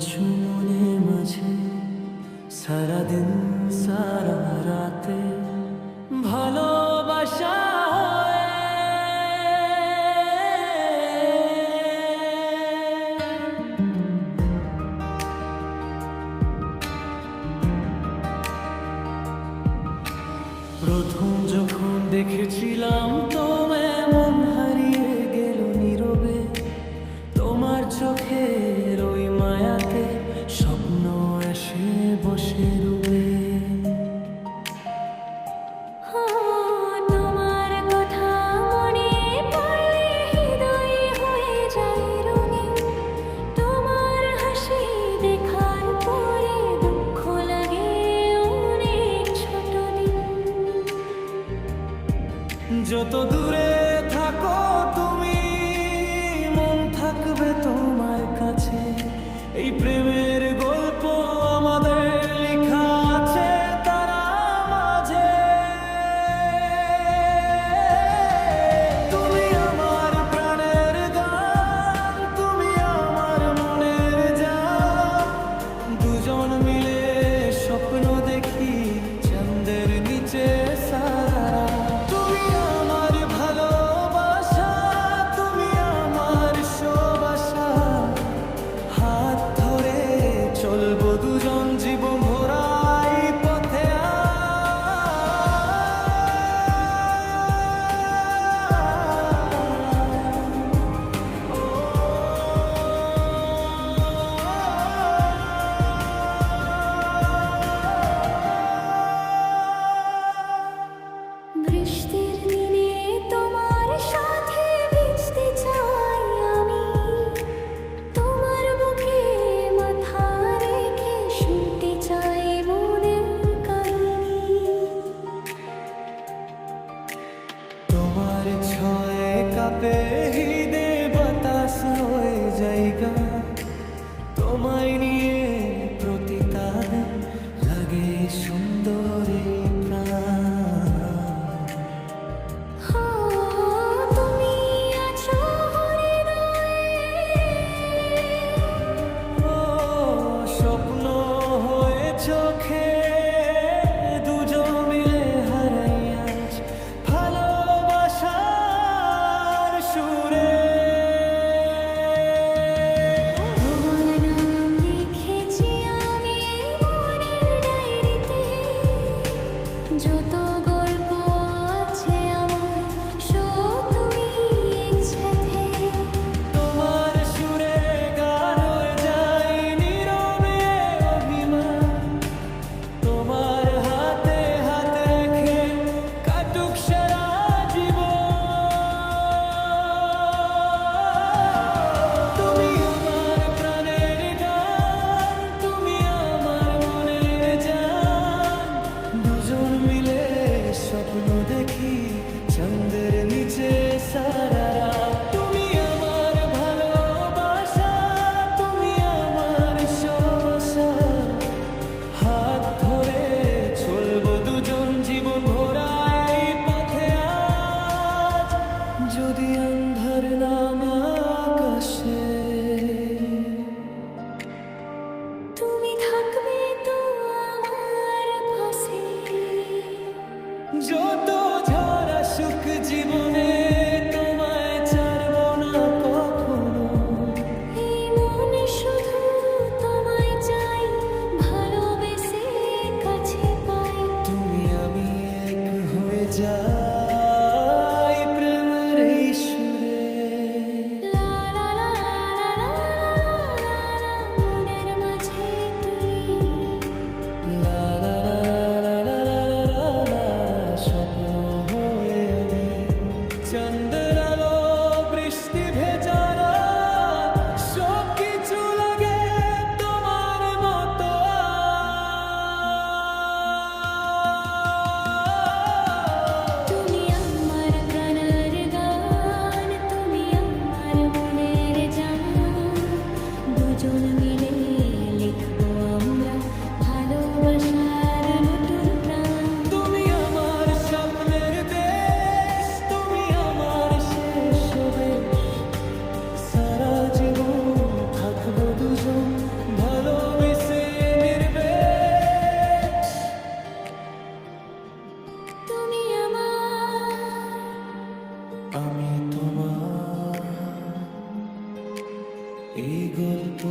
আছো মনে মাঝে সারাদিন সারা রাতে ভালোবাসা প্রথম যখন দেখেছিলাম তোমায় মন হারিয়ে গেল নীরবে তোমার চোখের ওই মায়াতে স্বপ্ন এসে বসে রুবে তোমার কথা মনে পড়লে হৃদয় হয়ে যায় রঙিন তোমার হাসি দেখার পরে দুঃখ লাগে অনেক ছোট দিন যত দূরে থাকো তুমি মন থাকবে তোমার কাছে এই প্রেমের গল্প আমাদের লেখা আছে তারা মাঝে তুমি আমার প্রাণের গান তুমি আমার মনের জান দুজন মিলে স্বপ্ন দেখি চাঁদের নিচে সারা তুমি আমার ভালোবাসা তুমি আমার সবাসা হাত ধরে চলবো দুজন জীবন ভরাই পথে বৃষ্টির দিনে তোমার সাথে ভিজতে চাই আমি তোমার বুকে মাথা রেখে শুনতে চাই মনের কাহিনী তোমার ছয়ে কাপে হৃদে বাতাস হয়ে জায়গা তোমায় নিয়ে প্রতিতান লাগে সুন্দর এই প্রাণ তুমি আছো হৃদয়ে ও স্বপ্ন হয়ে চোখে দুজন মিলে হারাই আজ ভালোবাসার সুরে তোমার নাম লিখেছি আমি মনের ডায়েরিতে যত গল্প আছে আমার সব তুমি একসাথে তোমার সুরে গান হয়ে যায় নীরবে অভিমান তোমার হাতে হাত রেখে কাটুক সারা জীবন তুমি আমার প্রাণের গান তুমি আমার মনের জান দুজন মিলে স্বপ্ন দেখি চাঁদের নিচে সারা রাত তুমি আমার ভালোবাসা তুমি আমার সবাসা হাত ধরে চলবো দুজন জীবন ভরাই পথে আজ যদি অন্ধকার নামে আকাশে তুমি থাকবে তো আমার পাশে যত ঝড় আসুক জীবনে তোমায় ছাড়বো না কখনো এই মনে শুধু তোমায় চাই ভালোবেসে কাছে পাই তুমি আমি এক হয়ে যাই প্রেমের এই সুরে লা লা লা লা লা লা লা, মনের মাঝে তুই আমি তোমার এই গল্প